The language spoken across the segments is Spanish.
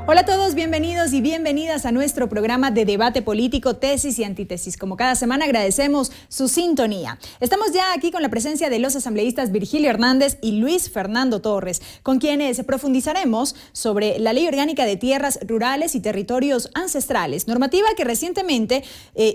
Hola a todos, bienvenidos y bienvenidas a nuestro programa de debate político, tesis y antítesis. Como cada semana agradecemos su sintonía. Estamos ya aquí con la presencia de los asambleístas Virgilio Hernández y Luis Fernando Torres, con quienes profundizaremos sobre la Ley Orgánica de Tierras Rurales y Territorios Ancestrales, normativa que recientemente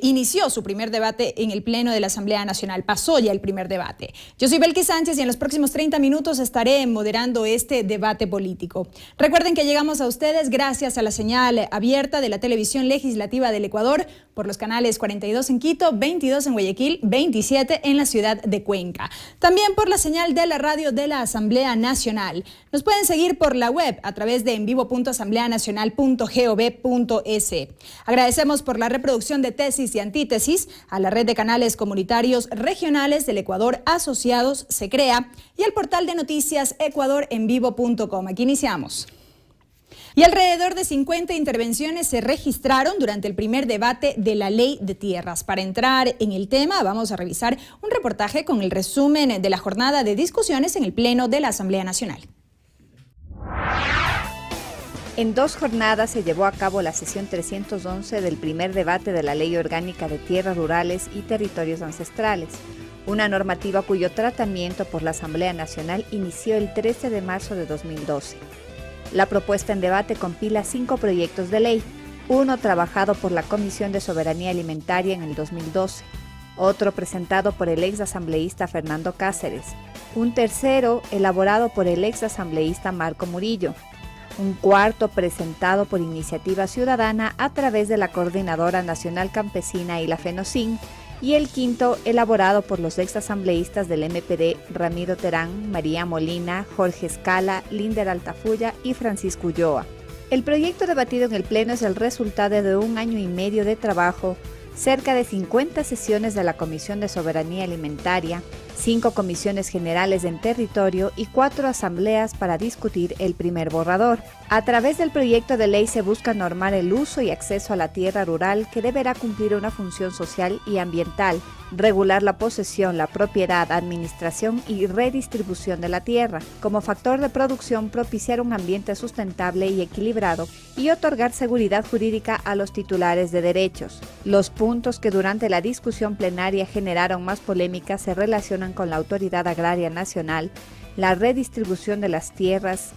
inició su primer debate en el Pleno de la Asamblea Nacional. Pasó ya el primer debate. Yo soy Belkis Sánchez y en los próximos 30 minutos estaré moderando este debate político. Recuerden que llegamos a ustedes gracias a la señal abierta de la Televisión Legislativa del Ecuador por los canales 42 en Quito, 22 en Guayaquil, 27 en la ciudad de Cuenca. También por la señal de la radio de la Asamblea Nacional. Nos pueden seguir por la web a través de envivo.asambleanacional.gov.es. Agradecemos por la reproducción de tesis y antítesis a la red de canales comunitarios regionales del Ecuador asociados, SECREA, y al portal de noticias ecuadorenvivo.com. Aquí iniciamos. Y alrededor de 50 intervenciones se registraron durante el primer debate de la Ley de Tierras. Para entrar en el tema, vamos a revisar un reportaje con el resumen de la jornada de discusiones en el Pleno de la Asamblea Nacional. En 2 jornadas se llevó a cabo la sesión 311 del primer debate de la Ley Orgánica de Tierras Rurales y Territorios Ancestrales, una normativa cuyo tratamiento por la Asamblea Nacional inició el 13 de marzo de 2012. La propuesta en debate compila 5 proyectos de ley, uno trabajado por la Comisión de Soberanía Alimentaria en el 2012, otro presentado por el ex asambleísta Fernando Cáceres, un tercero elaborado por el ex asambleísta Marco Murillo, un cuarto presentado por Iniciativa Ciudadana a través de la Coordinadora Nacional Campesina y la FENOCIN, y el quinto elaborado por los ex asambleístas del MPD Ramiro Terán, María Molina, Jorge Escala, Linder Altafulla y Francisco Ulloa. El proyecto debatido en el Pleno es el resultado de 1 año y medio de trabajo, cerca de 50 sesiones de la Comisión de Soberanía Alimentaria, 5 comisiones generales en territorio y 4 asambleas para discutir el primer borrador. A través del proyecto de ley se busca normar el uso y acceso a la tierra rural que deberá cumplir una función social y ambiental, regular la posesión, la propiedad, administración y redistribución de la tierra, como factor de producción propiciar un ambiente sustentable y equilibrado y otorgar seguridad jurídica a los titulares de derechos. Los puntos que durante la discusión plenaria generaron más polémica se relacionan con la Autoridad Agraria Nacional, la redistribución de las tierras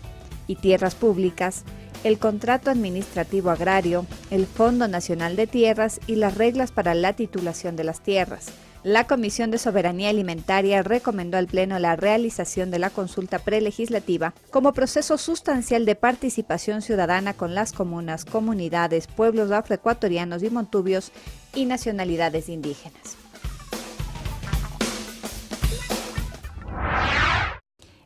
y tierras públicas, el contrato administrativo agrario, el Fondo Nacional de Tierras y las reglas para la titulación de las tierras. La Comisión de Soberanía Alimentaria recomendó al Pleno la realización de la consulta prelegislativa como proceso sustancial de participación ciudadana con las comunas, comunidades, pueblos afroecuatorianos y montubios y nacionalidades indígenas.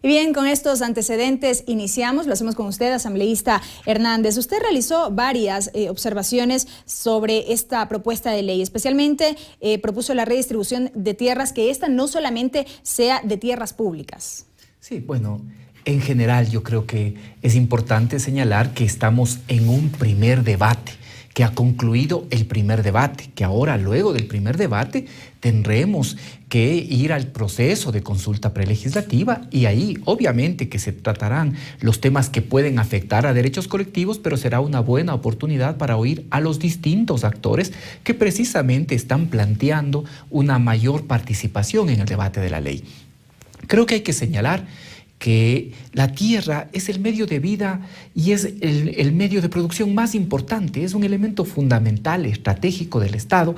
Y bien, con estos antecedentes iniciamos, lo hacemos con usted, asambleísta Hernández. Usted realizó varias observaciones sobre esta propuesta de ley, especialmente propuso la redistribución de tierras, que esta no solamente sea de tierras públicas. Sí, bueno, en general yo creo que es importante señalar que estamos en un primer debate, que ha concluido el primer debate, que ahora luego del primer debate tendremos que ir al proceso de consulta prelegislativa y ahí obviamente que se tratarán los temas que pueden afectar a derechos colectivos, pero será una buena oportunidad para oír a los distintos actores que precisamente están planteando una mayor participación en el debate de la ley. Creo que hay que señalar que la tierra es el medio de vida y es el medio de producción más importante, es un elemento fundamental, estratégico del Estado.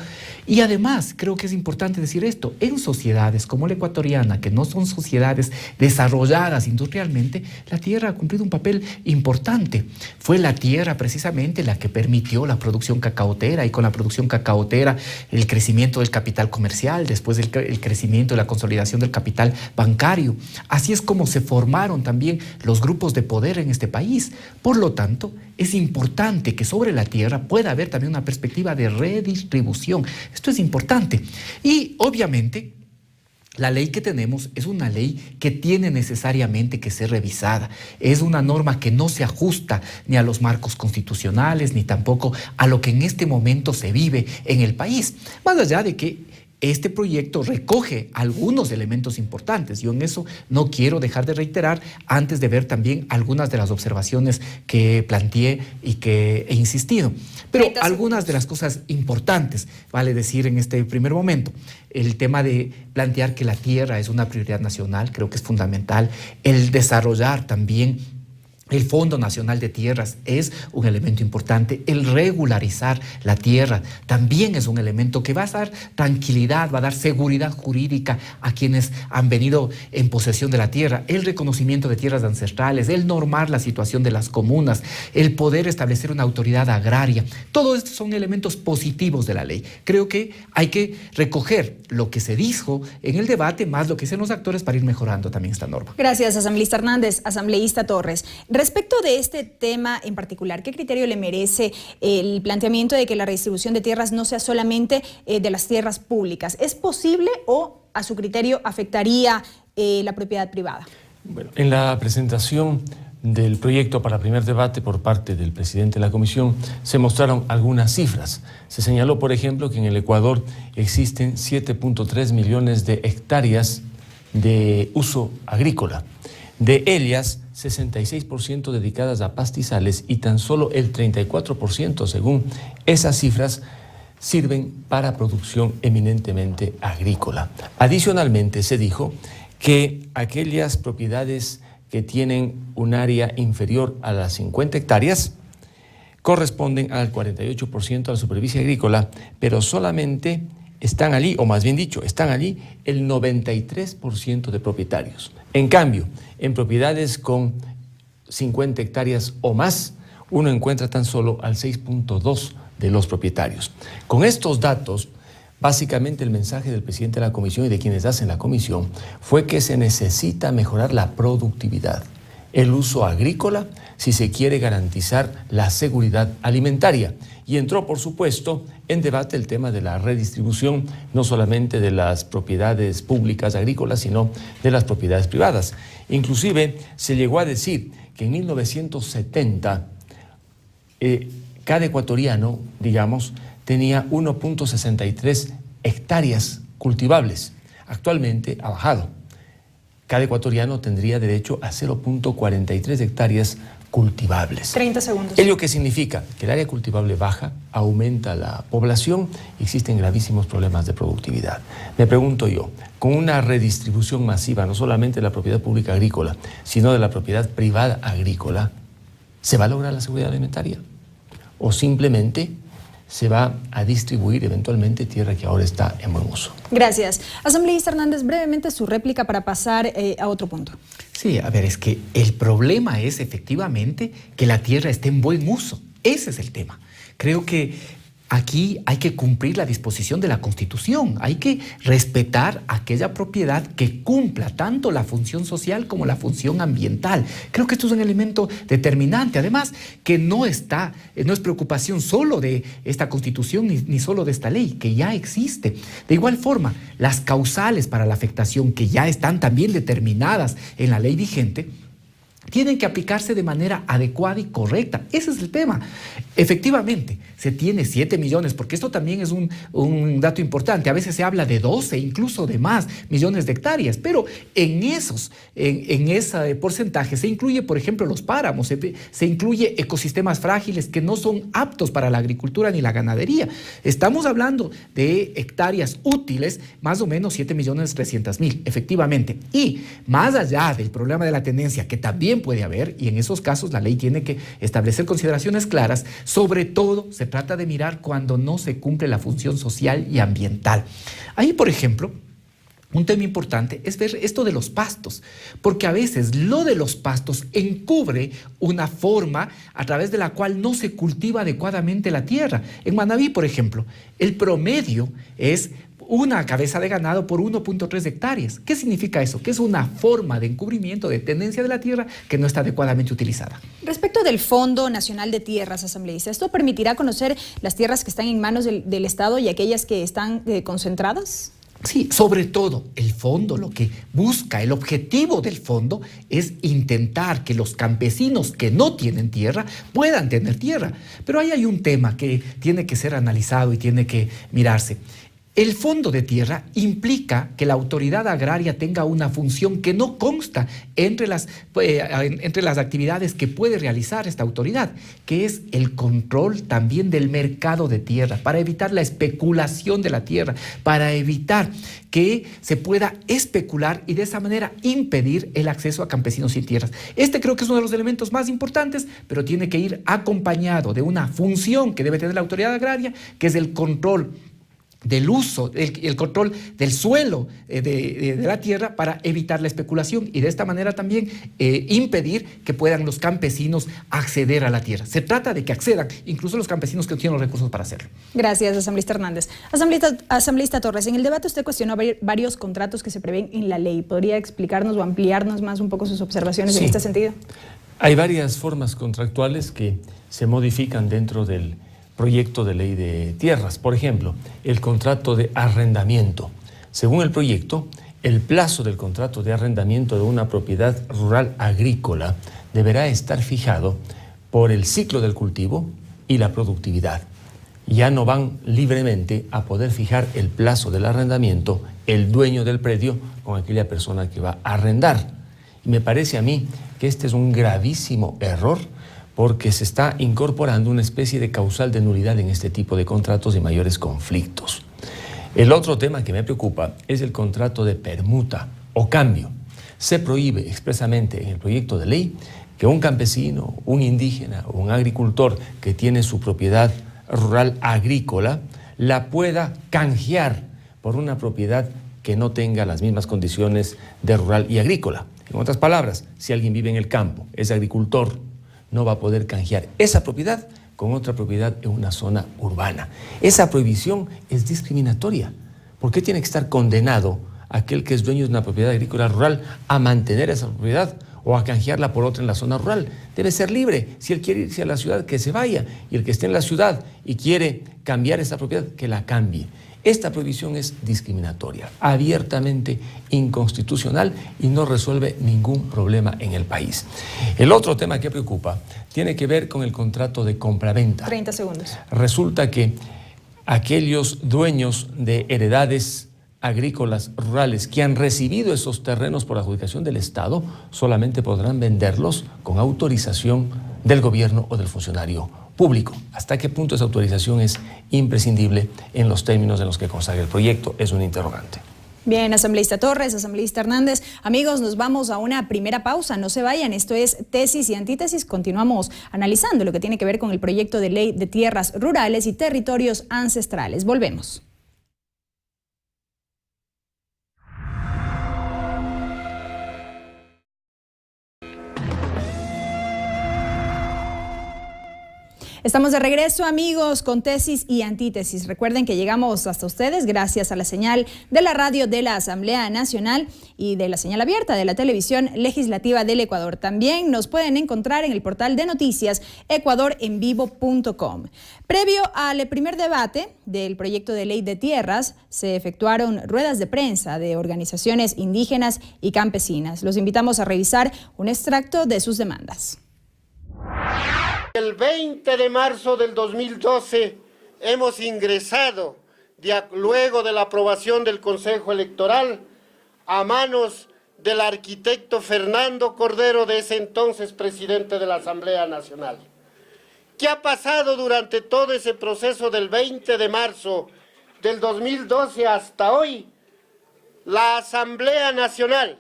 Y además, creo que es importante decir esto, en sociedades como la ecuatoriana, que no son sociedades desarrolladas industrialmente, la tierra ha cumplido un papel importante. Fue la tierra precisamente la que permitió la producción cacaotera, y con la producción cacaotera el crecimiento del capital comercial, después el crecimiento y la consolidación del capital bancario. Así es como se formaron también los grupos de poder en este país. Por lo tanto, es importante que sobre la tierra pueda haber también una perspectiva de redistribución. Esto es importante. Y obviamente, la ley que tenemos es una ley que tiene necesariamente que ser revisada. Es una norma que no se ajusta ni a los marcos constitucionales, ni tampoco a lo que en este momento se vive en el país. Más allá de que este proyecto recoge algunos elementos importantes. Yo en eso no quiero dejar de reiterar antes de ver también algunas de las observaciones que planteé y que he insistido. Pero algunas de las cosas importantes, vale decir en este primer momento, el tema de plantear que la tierra es una prioridad nacional, creo que es fundamental. El desarrollar también el Fondo Nacional de Tierras es un elemento importante. El regularizar la tierra también es un elemento que va a dar tranquilidad, va a dar seguridad jurídica a quienes han venido en posesión de la tierra. El reconocimiento de tierras ancestrales, el normar la situación de las comunas, el poder establecer una autoridad agraria. Todos estos son elementos positivos de la ley. Creo que hay que recoger lo que se dijo en el debate más lo que dicen los actores para ir mejorando también esta norma. Gracias, asambleísta Hernández. Asambleísta Torres. Respecto de este tema en particular, ¿qué criterio le merece el planteamiento de que la redistribución de tierras no sea solamente de las tierras públicas? ¿Es posible o, a su criterio, afectaría la propiedad privada? Bueno, en la presentación del proyecto para primer debate por parte del presidente de la comisión se mostraron algunas cifras. Se señaló, por ejemplo, que en el Ecuador existen 7.3 millones de hectáreas de uso agrícola. De ellas, 66% dedicadas a pastizales y tan solo el 34%, según esas cifras, sirven para producción eminentemente agrícola. Adicionalmente, se dijo que aquellas propiedades que tienen un área inferior a las 50 hectáreas corresponden al 48% de la superficie agrícola, pero solamente están allí, o más bien dicho, están allí el 93% de propietarios. En cambio, en propiedades con 50 hectáreas o más, uno encuentra tan solo al 6.2% de los propietarios. Con estos datos, básicamente el mensaje del presidente de la comisión y de quienes hacen la comisión fue que se necesita mejorar la productividad, el uso agrícola, si se quiere garantizar la seguridad alimentaria. Y entró, por supuesto, en debate el tema de la redistribución, no solamente de las propiedades públicas agrícolas, sino de las propiedades privadas. Inclusive se llegó a decir que en 1970 cada ecuatoriano, digamos, tenía 1.63 hectáreas cultivables. Actualmente ha bajado. Cada ecuatoriano tendría derecho a 0.43 hectáreas cultivables. 30 segundos. ¿Ello qué significa? Que el área cultivable baja, aumenta la población, existen gravísimos problemas de productividad. Me pregunto yo, con una redistribución masiva, no solamente de la propiedad pública agrícola, sino de la propiedad privada agrícola, ¿se va a lograr la seguridad alimentaria? ¿O simplemente se va a distribuir eventualmente tierra que ahora está en buen uso? Gracias. Asambleísta Hernández, brevemente su réplica para pasar a otro punto. Sí, a ver, es que el problema es efectivamente que la tierra esté en buen uso. Ese es el tema. Creo que aquí hay que cumplir la disposición de la Constitución. Hay que respetar aquella propiedad que cumpla tanto la función social como la función ambiental. Creo que esto es un elemento determinante. Además, que no es preocupación solo de esta Constitución ni solo de esta ley, que ya existe. De igual forma, las causales para la afectación, que ya están también determinadas en la ley vigente, tienen que aplicarse de manera adecuada y correcta. Ese es el tema. Efectivamente, se tiene 7 millones, porque esto también es un dato importante. A veces se habla de 12, incluso de más millones de hectáreas, pero en ese porcentaje se incluye, por ejemplo, los páramos, se incluye ecosistemas frágiles que no son aptos para la agricultura ni la ganadería. Estamos hablando de hectáreas útiles, más o menos 7.300.000, efectivamente. Y más allá del problema de la tenencia, que también puede haber, y en esos casos la ley tiene que establecer consideraciones claras. Sobre todo se trata de mirar cuando no se cumple la función social y ambiental. Ahí, por ejemplo, un tema importante es ver esto de los pastos, porque a veces lo de los pastos encubre una forma a través de la cual no se cultiva adecuadamente la tierra. En Manabí, por ejemplo, el promedio es una cabeza de ganado por 1.3 hectáreas. ¿Qué significa eso? Que es una forma de encubrimiento, de tenencia de la tierra que no está adecuadamente utilizada. Respecto del Fondo Nacional de Tierras, asambleísta, ¿esto permitirá conocer las tierras que están en manos del Estado y aquellas que están concentradas? Sí, sobre todo el fondo, lo que busca, el objetivo del fondo es intentar que los campesinos que no tienen tierra puedan tener tierra. Pero ahí hay un tema que tiene que ser analizado y tiene que mirarse. El fondo de tierra implica que la autoridad agraria tenga una función que no consta entre las actividades que puede realizar esta autoridad, que es el control también del mercado de tierra, para evitar la especulación de la tierra, para evitar que se pueda especular y de esa manera impedir el acceso a campesinos sin tierras. Este creo que es uno de los elementos más importantes, pero tiene que ir acompañado de una función que debe tener la autoridad agraria, que es el control del uso, el control del suelo de la tierra para evitar la especulación y de esta manera también impedir que puedan los campesinos acceder a la tierra. Se trata de que accedan, incluso los campesinos que no tienen los recursos para hacerlo. Gracias, asambleísta Hernández. Asambleísta Torres, en el debate usted cuestionó varios contratos que se prevén en la ley. ¿Podría explicarnos o ampliarnos más un poco sus observaciones en este sentido? Hay varias formas contractuales que se modifican dentro del proyecto de ley de tierras. Por ejemplo, el contrato de arrendamiento. Según el proyecto, el plazo del contrato de arrendamiento de una propiedad rural agrícola deberá estar fijado por el ciclo del cultivo y la productividad. Ya no van libremente a poder fijar el plazo del arrendamiento el dueño del predio con aquella persona que va a arrendar. Y me parece a mí que este es un gravísimo error, porque se está incorporando una especie de causal de nulidad en este tipo de contratos y mayores conflictos. El otro tema que me preocupa es el contrato de permuta o cambio. Se prohíbe expresamente en el proyecto de ley que un campesino, un indígena o un agricultor que tiene su propiedad rural agrícola la pueda canjear por una propiedad que no tenga las mismas condiciones de rural y agrícola. En otras palabras, si alguien vive en el campo, es agricultor, no va a poder canjear esa propiedad con otra propiedad en una zona urbana. Esa prohibición es discriminatoria. ¿Por qué tiene que estar condenado aquel que es dueño de una propiedad agrícola rural a mantener esa propiedad o a canjearla por otra en la zona rural? Debe ser libre. Si él quiere irse a la ciudad, que se vaya. Y el que esté en la ciudad y quiere cambiar esa propiedad, que la cambie. Esta prohibición es discriminatoria, abiertamente inconstitucional y no resuelve ningún problema en el país. El otro tema que preocupa tiene que ver con el contrato de compraventa. 30 segundos. Resulta que aquellos dueños de heredades agrícolas rurales que han recibido esos terrenos por adjudicación del Estado solamente podrán venderlos con autorización del gobierno o del funcionario público. ¿Hasta qué punto esa autorización es imprescindible en los términos en los que consagra el proyecto? Es un interrogante. Bien, asambleísta Torres, asambleísta Hernández. Amigos, nos vamos a una primera pausa. No se vayan. Esto es Tesis y Antítesis. Continuamos analizando lo que tiene que ver con el proyecto de ley de tierras rurales y territorios ancestrales. Volvemos. Estamos de regreso, amigos, con Tesis y Antítesis. Recuerden que llegamos hasta ustedes gracias a la señal de la radio de la Asamblea Nacional y de la señal abierta de la televisión legislativa del Ecuador. También nos pueden encontrar en el portal de noticias ecuadorenvivo.com. Previo al primer debate del proyecto de ley de tierras, se efectuaron ruedas de prensa de organizaciones indígenas y campesinas. Los invitamos a revisar un extracto de sus demandas. El 20 de marzo del 2012 hemos ingresado, luego de la aprobación del Consejo Electoral, a manos del arquitecto Fernando Cordero, de ese entonces presidente de la Asamblea Nacional. ¿Qué ha pasado durante todo ese proceso del 20 de marzo del 2012 hasta hoy? La Asamblea Nacional,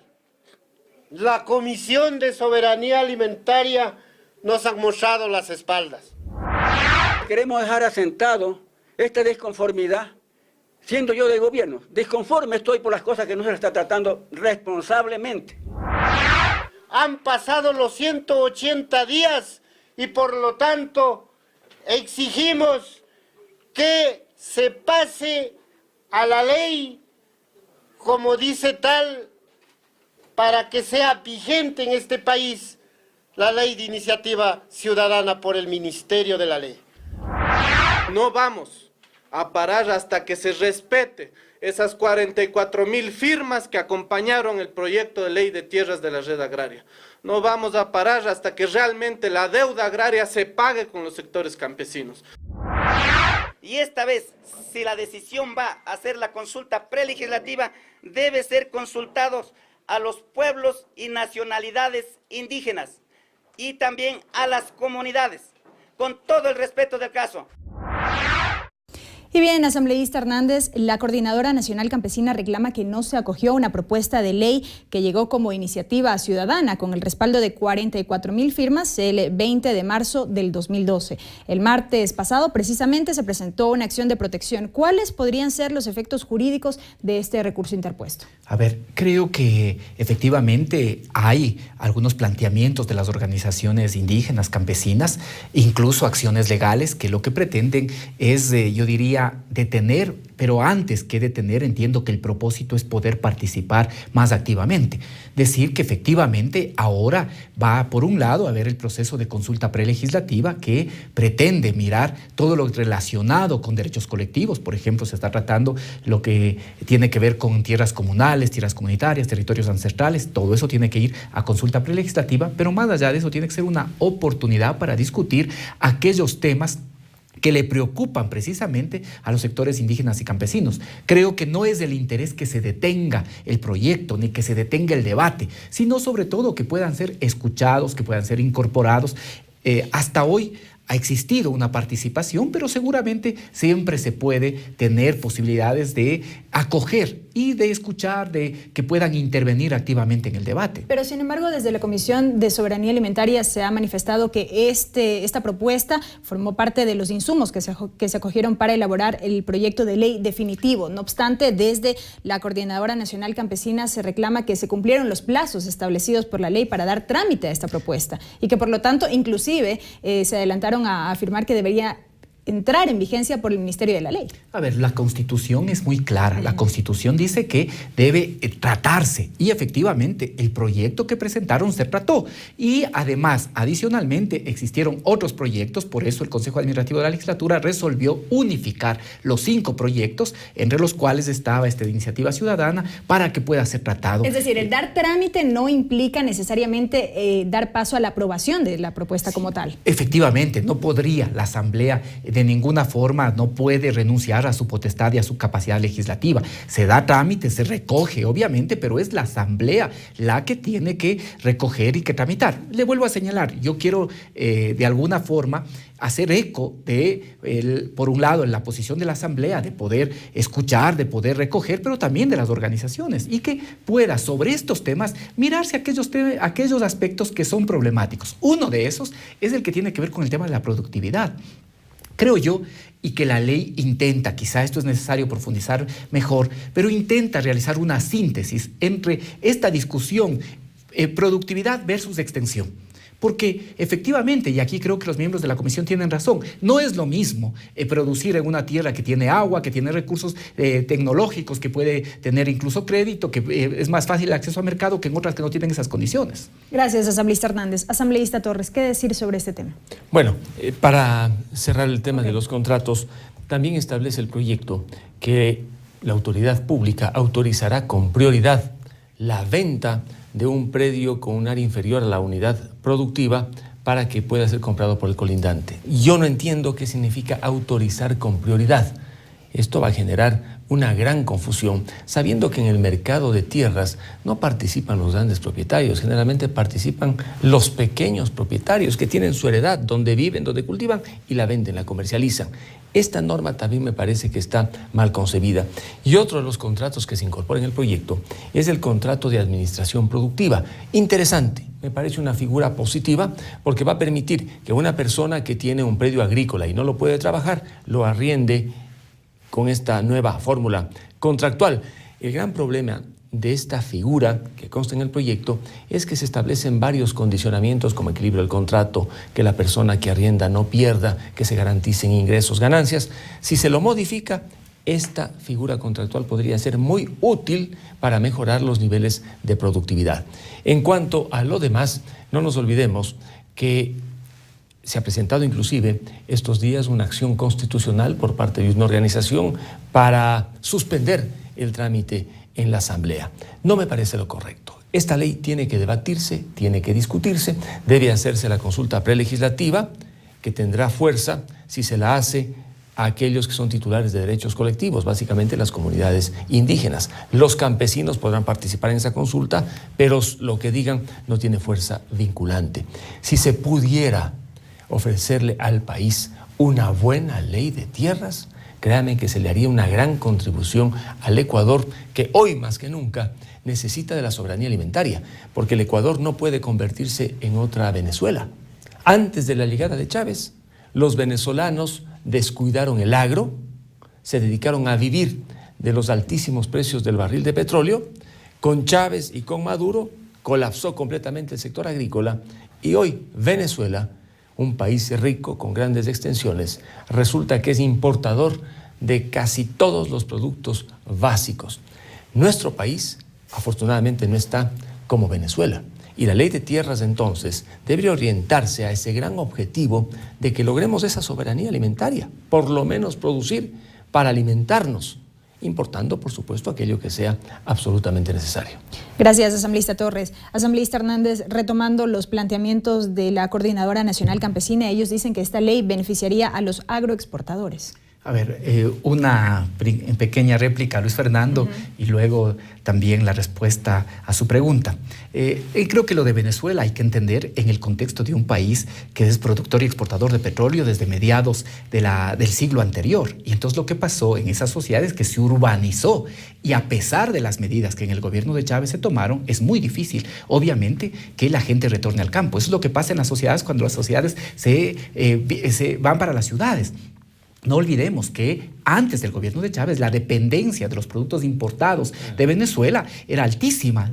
la Comisión de Soberanía Alimentaria, nos han mostrado las espaldas. Queremos dejar asentado esta desconformidad, siendo yo de gobierno. Desconforme estoy por las cosas que no se está tratando responsablemente. Han pasado los 180 días y por lo tanto exigimos que se pase a la ley como dice tal, para que sea vigente en este país la ley de iniciativa ciudadana por el Ministerio de la Ley. No vamos a parar hasta que se respete esas 44.000 firmas que acompañaron el proyecto de ley de tierras de la red agraria. No vamos a parar hasta que realmente la deuda agraria se pague con los sectores campesinos. Y esta vez, si la decisión va a hacer la consulta prelegislativa, debe ser consultados a los pueblos y nacionalidades indígenas y también a las comunidades, con todo el respeto del caso. Y bien, asambleísta Hernández, la Coordinadora Nacional Campesina reclama que no se acogió a una propuesta de ley que llegó como iniciativa ciudadana con el respaldo de 44.000 firmas el 20 de marzo del 2012. El martes pasado, precisamente, se presentó una acción de protección. ¿Cuáles podrían ser los efectos jurídicos de este recurso interpuesto? A ver, creo que efectivamente hay algunos planteamientos de las organizaciones indígenas, campesinas, incluso acciones legales que lo que pretenden es, yo diría, detener, pero antes que detener, entiendo que el propósito es poder participar más activamente. Decir que efectivamente ahora va, por un lado, a haber el proceso de consulta prelegislativa que pretende mirar todo lo relacionado con derechos colectivos. Por ejemplo, se está tratando lo que tiene que ver con tierras comunales, tierras comunitarias, territorios ancestrales. Todo eso tiene que ir a consulta prelegislativa, pero más allá de eso tiene que ser una oportunidad para discutir aquellos temas que le preocupan precisamente a los sectores indígenas y campesinos. Creo que no es el interés que se detenga el proyecto ni que se detenga el debate, sino sobre todo que puedan ser escuchados, que puedan ser incorporados. Hasta hoy ha existido una participación, pero seguramente siempre se puede tener posibilidades de acoger y de escuchar, de que puedan intervenir activamente en el debate. Pero sin embargo, desde la Comisión de Soberanía Alimentaria se ha manifestado que esta propuesta formó parte de los insumos que se acogieron para elaborar el proyecto de ley definitivo. No obstante, desde la Coordinadora Nacional Campesina se reclama que se cumplieron los plazos establecidos por la ley para dar trámite a esta propuesta y que por lo tanto inclusive se adelantaron a afirmar que debería entrar en vigencia por el Ministerio de la Ley. A ver, la Constitución es muy clara. La Constitución dice que debe tratarse y efectivamente el proyecto que presentaron se trató. Y además, adicionalmente, existieron otros proyectos, por eso el Consejo Administrativo de la Legislatura resolvió unificar los 5 proyectos, entre los cuales estaba de iniciativa ciudadana, para que pueda ser tratado. Es decir, el dar trámite no implica necesariamente dar paso a la aprobación de la propuesta como tal. Efectivamente, no podría la Asamblea de ninguna forma, no puede renunciar a su potestad y a su capacidad legislativa. Se da trámite, se recoge, obviamente, pero es la Asamblea la que tiene que recoger y que tramitar. Le vuelvo a señalar, yo quiero de alguna forma hacer eco de, por un lado, en la posición de la Asamblea, de poder escuchar, de poder recoger, pero también de las organizaciones, y que pueda sobre estos temas mirarse aquellos aspectos que son problemáticos. Uno de esos es el que tiene que ver con el tema de la productividad. Creo yo, y que la ley intenta, quizá esto es necesario profundizar mejor, pero intenta realizar una síntesis entre esta discusión productividad versus extensión. Porque efectivamente, y aquí creo que los miembros de la comisión tienen razón, no es lo mismo producir en una tierra que tiene agua, que tiene recursos tecnológicos, que puede tener incluso crédito, que es más fácil el acceso al mercado que en otras que no tienen esas condiciones. Gracias, asambleísta Hernández. Asambleísta Torres, ¿qué decir sobre este tema? Bueno, para cerrar el tema de los contratos, también establece el proyecto que la autoridad pública autorizará con prioridad la venta de un predio con un área inferior a la unidad productiva para que pueda ser comprado por el colindante. Yo no entiendo qué significa autorizar con prioridad. Esto va a generar una gran confusión, sabiendo que en el mercado de tierras no participan los grandes propietarios, generalmente participan los pequeños propietarios que tienen su heredad, donde viven, donde cultivan y la venden, la comercializan. Esta norma también me parece que está mal concebida. Y otro de los contratos que se incorpora en el proyecto es el contrato de administración productiva. Interesante, me parece una figura positiva porque va a permitir que una persona que tiene un predio agrícola y no lo puede trabajar, lo arriende con esta nueva fórmula contractual. El gran problema de esta figura que consta en el proyecto es que se establecen varios condicionamientos como equilibrio del contrato, que la persona que arrienda no pierda, que se garanticen ingresos, ganancias. Si se lo modifica, esta figura contractual podría ser muy útil para mejorar los niveles de productividad. En cuanto a lo demás, no nos olvidemos que se ha presentado inclusive estos días una acción constitucional por parte de una organización para suspender el trámite en la Asamblea. No me parece lo correcto. Esta ley tiene que debatirse, tiene que discutirse, debe hacerse la consulta prelegislativa, que tendrá fuerza si se la hace a aquellos que son titulares de derechos colectivos, básicamente las comunidades indígenas. Los campesinos podrán participar en esa consulta, pero lo que digan no tiene fuerza vinculante. Si se pudiera ofrecerle al país una buena ley de tierras, créanme que se le haría una gran contribución al Ecuador, que hoy más que nunca necesita de la soberanía alimentaria, porque el Ecuador no puede convertirse en otra Venezuela. Antes de la llegada de Chávez, los venezolanos descuidaron el agro, se dedicaron a vivir de los altísimos precios del barril de petróleo. Con Chávez y con Maduro colapsó completamente el sector agrícola y hoy Venezuela, un país rico con grandes extensiones, resulta que es importador de casi todos los productos básicos. Nuestro país, afortunadamente, no está como Venezuela. Y la ley de tierras, entonces, debe orientarse a ese gran objetivo de que logremos esa soberanía alimentaria, por lo menos producir para alimentarnos, importando, por supuesto, aquello que sea absolutamente necesario. Gracias, asambleísta Torres. Asambleísta Hernández, retomando los planteamientos de la Coordinadora Nacional Campesina, ellos dicen que esta ley beneficiaría a los agroexportadores. A ver, una pequeña réplica a Luis Fernando y luego también la respuesta a su pregunta. Creo que lo de Venezuela hay que entender en el contexto de un país que es productor y exportador de petróleo desde mediados del siglo anterior. Y entonces lo que pasó en esas sociedades es que se urbanizó y a pesar de las medidas que en el gobierno de Chávez se tomaron, es muy difícil, obviamente, que la gente retorne al campo. Eso es lo que pasa en las sociedades cuando las sociedades se van para las ciudades. No olvidemos que antes del gobierno de Chávez la dependencia de los productos importados de Venezuela era altísima.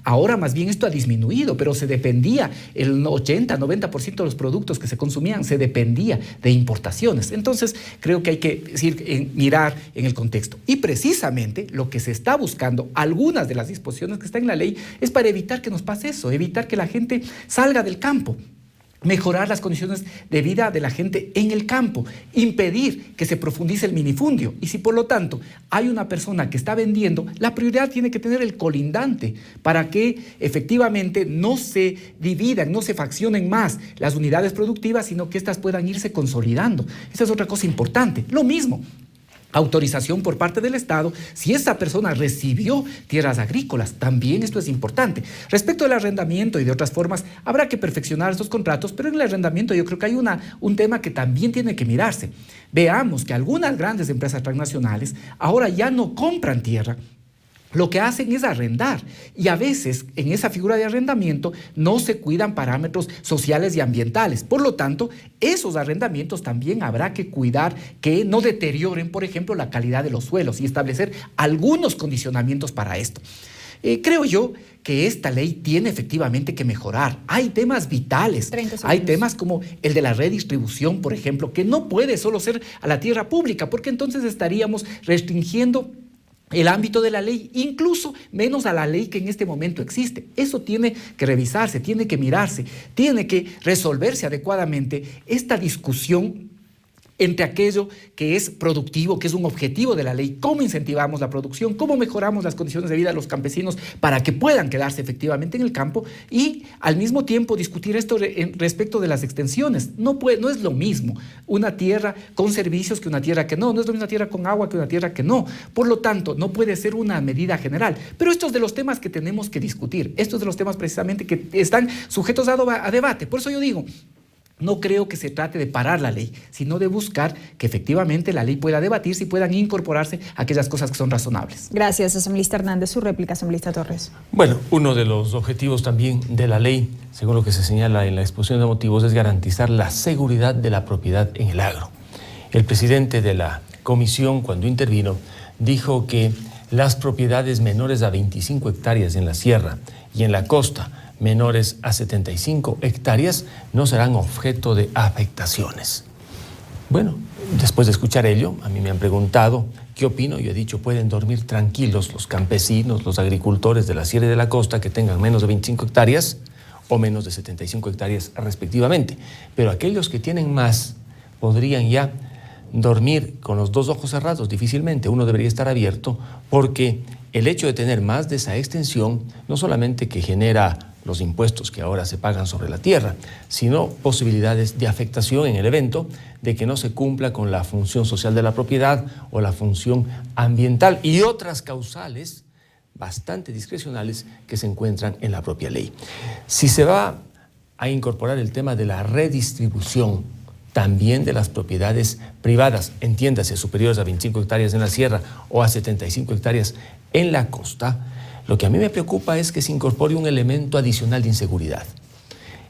Ahora más bien esto ha disminuido, pero se dependía, el 80-90% de los productos que se consumían se dependía de importaciones. Entonces creo que hay que mirar en el contexto. Y precisamente lo que se está buscando, algunas de las disposiciones que están en la ley, es para evitar que nos pase eso, evitar que la gente salga del campo. Mejorar las condiciones de vida de la gente en el campo, impedir que se profundice el minifundio. Y si por lo tanto hay una persona que está vendiendo, la prioridad tiene que tener el colindante para que efectivamente no se dividan, no se faccionen más las unidades productivas, sino que éstas puedan irse consolidando. Esa es otra cosa importante. Lo mismo. Autorización por parte del Estado, si esa persona recibió tierras agrícolas, también esto es importante. Respecto del arrendamiento y de otras formas, habrá que perfeccionar estos contratos, pero en el arrendamiento yo creo que hay un tema que también tiene que mirarse. Veamos que algunas grandes empresas transnacionales ahora ya no compran tierra, lo que hacen es arrendar y a veces en esa figura de arrendamiento no se cuidan parámetros sociales y ambientales. Por lo tanto, esos arrendamientos también habrá que cuidar que no deterioren, por ejemplo, la calidad de los suelos y establecer algunos condicionamientos para esto. Creo yo que esta ley tiene efectivamente que mejorar. Hay temas vitales, hay temas como el de la redistribución, por ejemplo, que no puede solo ser a la tierra pública, porque entonces estaríamos restringiendo el ámbito de la ley, incluso menos a la ley que en este momento existe. Eso tiene que revisarse, tiene que mirarse, tiene que resolverse adecuadamente esta discusión entre aquello que es productivo, que es un objetivo de la ley, cómo incentivamos la producción, cómo mejoramos las condiciones de vida de los campesinos para que puedan quedarse efectivamente en el campo y al mismo tiempo discutir esto respecto de las extensiones. No es lo mismo una tierra con servicios que una tierra que no es lo mismo una tierra con agua que una tierra que no. Por lo tanto, no puede ser una medida general. Pero estos de los temas que tenemos que discutir, estos de los temas precisamente que están sujetos a debate. Por eso yo digo, no creo que se trate de parar la ley, sino de buscar que efectivamente la ley pueda debatirse y puedan incorporarse aquellas cosas que son razonables. Gracias, asambleísta Hernández. Su réplica, asambleísta Torres. Bueno, uno de los objetivos también de la ley, según lo que se señala en la exposición de motivos, es garantizar la seguridad de la propiedad en el agro. El presidente de la comisión, cuando intervino, dijo que las propiedades menores a 25 hectáreas en la sierra y en la costa, menores a 75 hectáreas, no serán objeto de afectaciones. Bueno, después de escuchar ello, a mí me han preguntado qué opino. Yo he dicho, pueden dormir tranquilos los campesinos, los agricultores de la sierra y de la costa que tengan menos de 25 hectáreas o menos de 75 hectáreas respectivamente. Pero aquellos que tienen más podrían ya dormir con los dos ojos cerrados difícilmente. Uno debería estar abierto porque el hecho de tener más de esa extensión no solamente que genera los impuestos que ahora se pagan sobre la tierra, sino posibilidades de afectación en el evento de que no se cumpla con la función social de la propiedad o la función ambiental y otras causales bastante discrecionales que se encuentran en la propia ley. Si se va a incorporar el tema de la redistribución también de las propiedades privadas, entiéndase, superiores a 25 hectáreas en la sierra o a 75 hectáreas en la costa, lo que a mí me preocupa es que se incorpore un elemento adicional de inseguridad.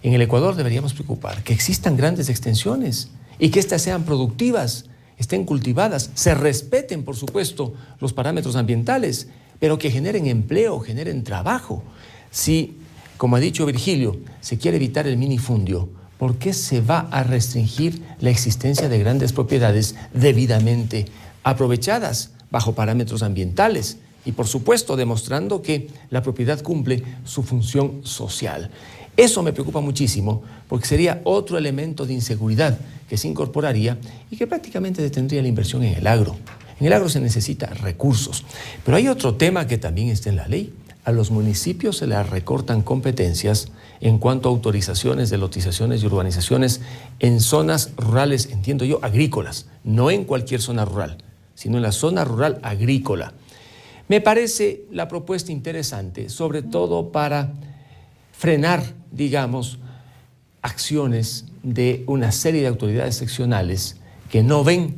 En el Ecuador deberíamos preocupar que existan grandes extensiones y que éstas sean productivas, estén cultivadas, se respeten, por supuesto, los parámetros ambientales, pero que generen empleo, generen trabajo. Si, como ha dicho Virgilio, se quiere evitar el minifundio, ¿por qué se va a restringir la existencia de grandes propiedades debidamente aprovechadas bajo parámetros ambientales? Y por supuesto demostrando que la propiedad cumple su función social. Eso me preocupa muchísimo porque sería otro elemento de inseguridad que se incorporaría y que prácticamente detendría la inversión en el agro. En el agro se necesitan recursos, pero hay otro tema que también está en la ley. A los municipios se les recortan competencias en cuanto a autorizaciones de lotizaciones y urbanizaciones en zonas rurales, entiendo yo, agrícolas, no en cualquier zona rural, sino en la zona rural agrícola. Me parece la propuesta interesante, sobre todo para frenar, digamos, acciones de una serie de autoridades seccionales que no ven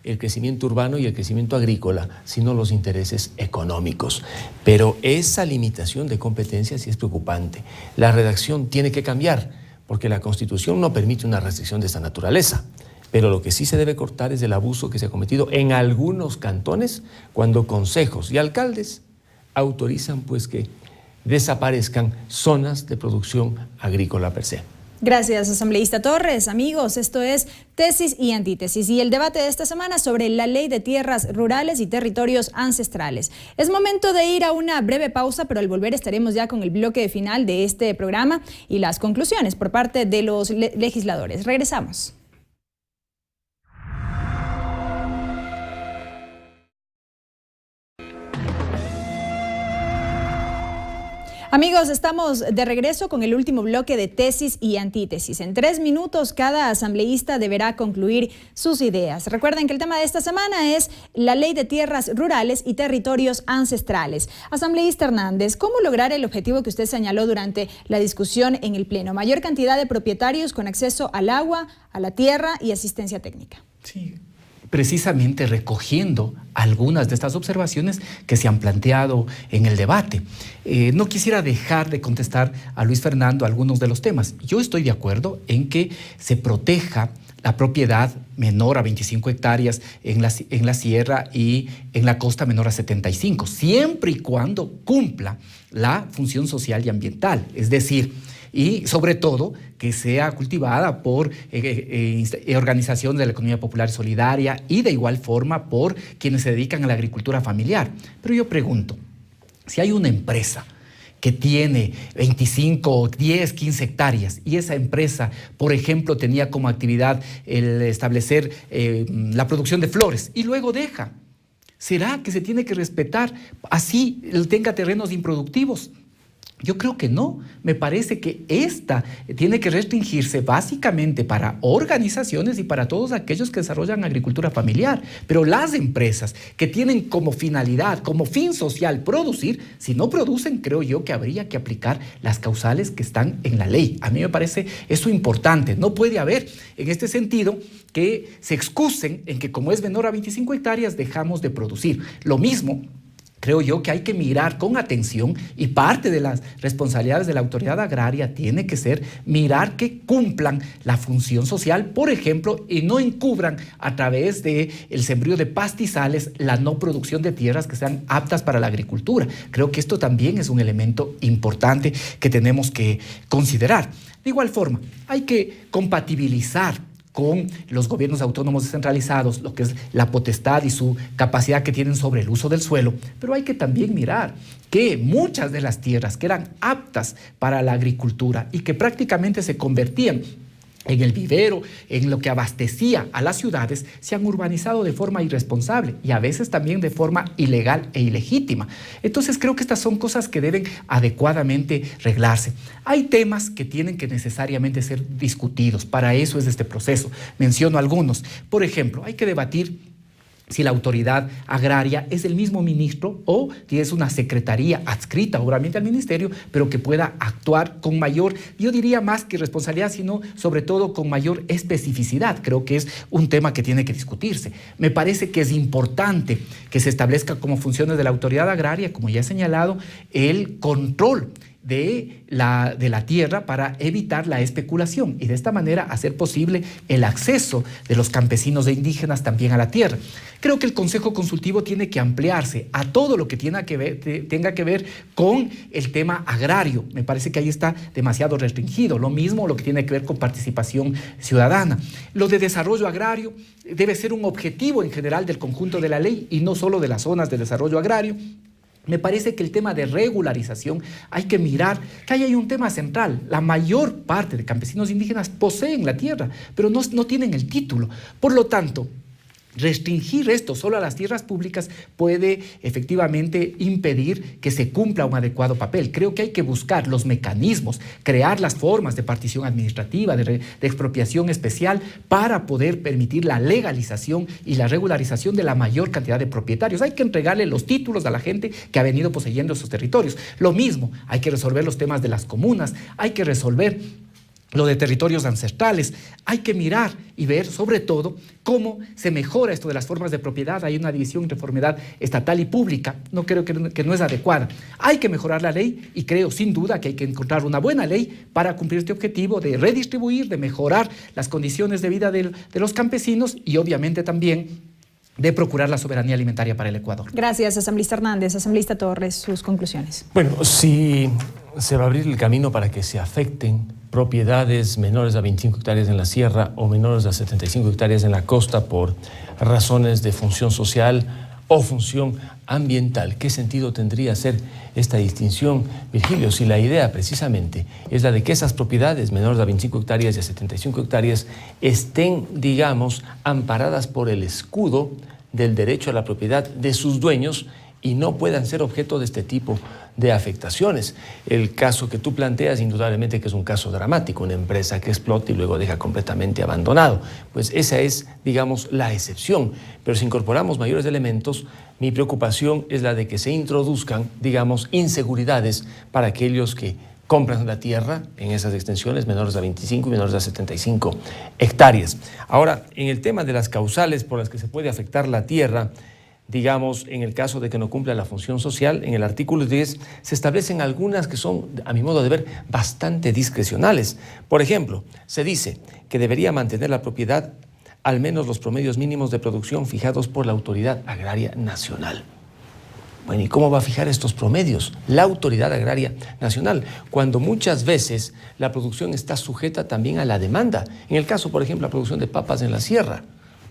el crecimiento urbano y el crecimiento agrícola, sino los intereses económicos. Pero esa limitación de competencias sí es preocupante. La redacción tiene que cambiar, porque la Constitución no permite una restricción de esta naturaleza. Pero lo que sí se debe cortar es el abuso que se ha cometido en algunos cantones cuando consejos y alcaldes autorizan pues que desaparezcan zonas de producción agrícola per se. Gracias, asambleísta Torres. Amigos, esto es Tesis y Antítesis y el debate de esta semana sobre la Ley de Tierras Rurales y Territorios Ancestrales. Es momento de ir a una breve pausa, pero al volver estaremos ya con el bloque final de este programa y las conclusiones por parte de los legisladores. Regresamos. Amigos, estamos de regreso con el último bloque de Tesis y Antítesis. En 3 minutos, cada asambleísta deberá concluir sus ideas. Recuerden que el tema de esta semana es la Ley de Tierras Rurales y Territorios Ancestrales. Asambleísta Hernández, ¿cómo lograr el objetivo que usted señaló durante la discusión en el Pleno? Mayor cantidad de propietarios con acceso al agua, a la tierra y asistencia técnica. Sí, precisamente recogiendo algunas de estas observaciones que se han planteado en el debate. No quisiera dejar de contestar a Luis Fernando algunos de los temas. Yo estoy de acuerdo en que se proteja la propiedad menor a 25 hectáreas en la sierra y en la costa menor a 75, siempre y cuando cumpla la función social y ambiental, es decir, y sobre todo que sea cultivada por organizaciones de la economía popular solidaria y de igual forma por quienes se dedican a la agricultura familiar. Pero yo pregunto, si hay una empresa que tiene 25, 10, 15 hectáreas y esa empresa, por ejemplo, tenía como actividad el establecer la producción de flores y luego deja, ¿será que se tiene que respetar así tenga terrenos improductivos? Yo creo que no. Me parece que esta tiene que restringirse básicamente para organizaciones y para todos aquellos que desarrollan agricultura familiar. Pero las empresas que tienen como finalidad, como fin social producir, si no producen, creo yo que habría que aplicar las causales que están en la ley. A mí me parece eso importante. No puede haber, en este sentido, que se excusen en que como es menor a 25 hectáreas dejamos de producir. Lo mismo creo yo que hay que mirar con atención y parte de las responsabilidades de la autoridad agraria tiene que ser mirar que cumplan la función social, por ejemplo, y no encubran a través del sembrío de pastizales la no producción de tierras que sean aptas para la agricultura. Creo que esto también es un elemento importante que tenemos que considerar. De igual forma, hay que compatibilizar con los gobiernos autónomos descentralizados, lo que es la potestad y su capacidad que tienen sobre el uso del suelo, pero hay que también mirar que muchas de las tierras que eran aptas para la agricultura y que prácticamente se convertían en el vivero, en lo que abastecía a las ciudades, se han urbanizado de forma irresponsable y a veces también de forma ilegal e ilegítima. Entonces creo que estas son cosas que deben adecuadamente reglarse. Hay temas que tienen que necesariamente ser discutidos, para eso es este proceso. Menciono algunos. Por ejemplo, hay que debatir si la autoridad agraria es el mismo ministro o si es una secretaría adscrita obviamente al ministerio, pero que pueda actuar con mayor, yo diría más que responsabilidad, sino sobre todo con mayor especificidad. Creo que es un tema que tiene que discutirse. Me parece que es importante que se establezca como funciones de la autoridad agraria, como ya he señalado, el control de la tierra para evitar la especulación y de esta manera hacer posible el acceso de los campesinos e indígenas también a la tierra. Creo que el Consejo Consultivo tiene que ampliarse a todo lo que tenga que ver con el tema agrario. Me parece que ahí está demasiado restringido. Lo mismo lo que tiene que ver con participación ciudadana. Lo de desarrollo agrario debe ser un objetivo en general del conjunto de la ley y no solo de las zonas de desarrollo agrario. Me parece que el tema de regularización hay que mirar que ahí hay un tema central. La mayor parte de campesinos indígenas poseen la tierra, pero no tienen el título. Por lo tanto, restringir esto solo a las tierras públicas puede efectivamente impedir que se cumpla un adecuado papel. Creo que hay que buscar los mecanismos, crear las formas de partición administrativa, de expropiación especial para poder permitir la legalización y la regularización de la mayor cantidad de propietarios. Hay que entregarle los títulos a la gente que ha venido poseyendo esos territorios. Lo mismo, hay que resolver los temas de las comunas, hay que resolver lo de territorios ancestrales. Hay que mirar y ver, sobre todo, cómo se mejora esto de las formas de propiedad. Hay una división entre propiedad estatal y pública. No creo que no es adecuada. Hay que mejorar la ley y creo, sin duda, que hay que encontrar una buena ley para cumplir este objetivo de redistribuir, de mejorar las condiciones de vida de los campesinos y, obviamente, también de procurar la soberanía alimentaria para el Ecuador. Gracias, asambleísta Hernández. Asambleísta Torres, sus conclusiones. Bueno, si se va a abrir el camino para que se afecten propiedades menores a 25 hectáreas en la sierra o menores a 75 hectáreas en la costa por razones de función social o función ambiental. ¿Qué sentido tendría hacer esta distinción, Virgilio, si la idea precisamente es la de que esas propiedades menores a 25 hectáreas y a 75 hectáreas estén, digamos, amparadas por el escudo del derecho a la propiedad de sus dueños y no puedan ser objeto de este tipo de afectaciones? El caso que tú planteas, indudablemente que es un caso dramático, una empresa que explota y luego deja completamente abandonado. Pues esa es, digamos, la excepción. Pero si incorporamos mayores elementos, mi preocupación es la de que se introduzcan, digamos, inseguridades para aquellos que compran la tierra en esas extensiones menores a 25 y menores a 75 hectáreas. Ahora, en el tema de las causales por las que se puede afectar la tierra, digamos, en el caso de que no cumpla la función social, en el artículo 10 se establecen algunas que son, a mi modo de ver, bastante discrecionales. Por ejemplo, se dice que debería mantener la propiedad al menos los promedios mínimos de producción fijados por la Autoridad Agraria Nacional. Bueno, ¿y cómo va a fijar estos promedios la Autoridad Agraria Nacional? Cuando muchas veces la producción está sujeta también a la demanda. En el caso, por ejemplo, la producción de papas en la sierra.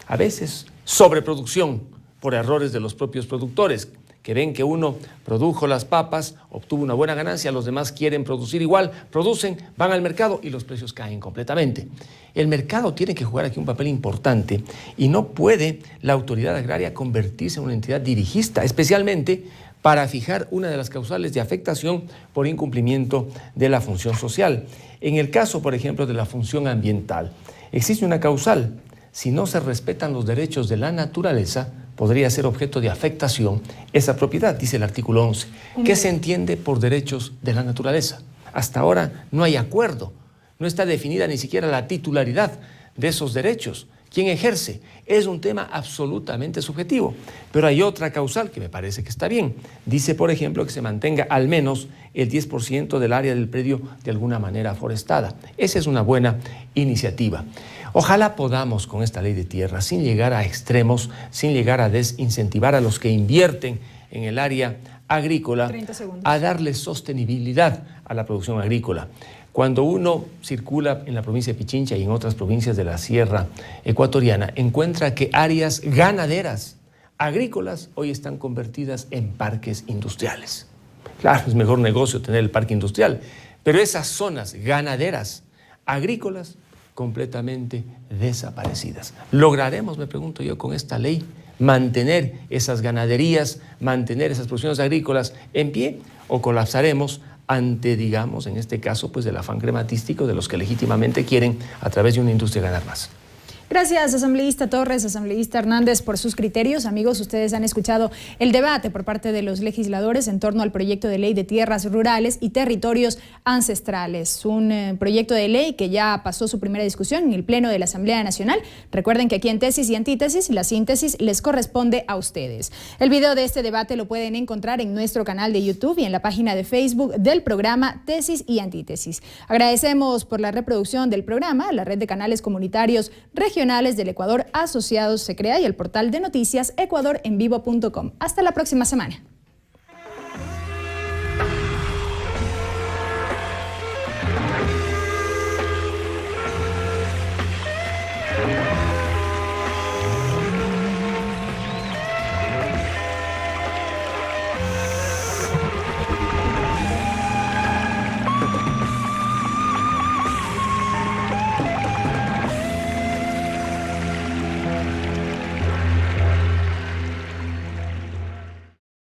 A veces, sobreproducción por errores de los propios productores, que ven que uno produjo las papas, obtuvo una buena ganancia, los demás quieren producir igual, producen, van al mercado y los precios caen completamente. El mercado tiene que jugar aquí un papel importante y no puede la autoridad agraria convertirse en una entidad dirigista, especialmente para fijar una de las causales de afectación por incumplimiento de la función social. En el caso, por ejemplo, de la función ambiental, existe una causal. Si no se respetan los derechos de la naturaleza, podría ser objeto de afectación esa propiedad, dice el artículo 11. ¿Qué se entiende por derechos de la naturaleza? Hasta ahora no hay acuerdo, no está definida ni siquiera la titularidad de esos derechos. ¿Quién ejerce? Es un tema absolutamente subjetivo. Pero hay otra causal que me parece que está bien. Dice, por ejemplo, que se mantenga al menos el 10% del área del predio de alguna manera forestada. Esa es una buena iniciativa. Ojalá podamos con esta ley de tierra, sin llegar a extremos, sin llegar a desincentivar a los que invierten en el área agrícola, a darle sostenibilidad a la producción agrícola. Cuando uno circula en la provincia de Pichincha y en otras provincias de la sierra ecuatoriana, encuentra que áreas ganaderas, agrícolas, hoy están convertidas en parques industriales. Claro, es mejor negocio tener el parque industrial, pero esas zonas ganaderas, agrícolas, completamente desaparecidas. ¿Lograremos, me pregunto yo, con esta ley mantener esas ganaderías, mantener esas producciones agrícolas en pie, o colapsaremos ante, digamos, en este caso, pues del afán crematístico de los que legítimamente quieren, a través de una industria, ganar más? Gracias, asambleísta Torres, asambleísta Hernández, por sus criterios. Amigos, ustedes han escuchado el debate por parte de los legisladores en torno al proyecto de ley de tierras rurales y territorios ancestrales. Un proyecto de ley que ya pasó su primera discusión en el Pleno de la Asamblea Nacional. Recuerden que aquí en Tesis y Antítesis, la síntesis les corresponde a ustedes. El video de este debate lo pueden encontrar en nuestro canal de YouTube y en la página de Facebook del programa Tesis y Antítesis. Agradecemos por la reproducción del programa, la red de canales comunitarios regionales del Ecuador asociados se crea y el portal de noticias ecuadorenvivo.com. Hasta la próxima semana.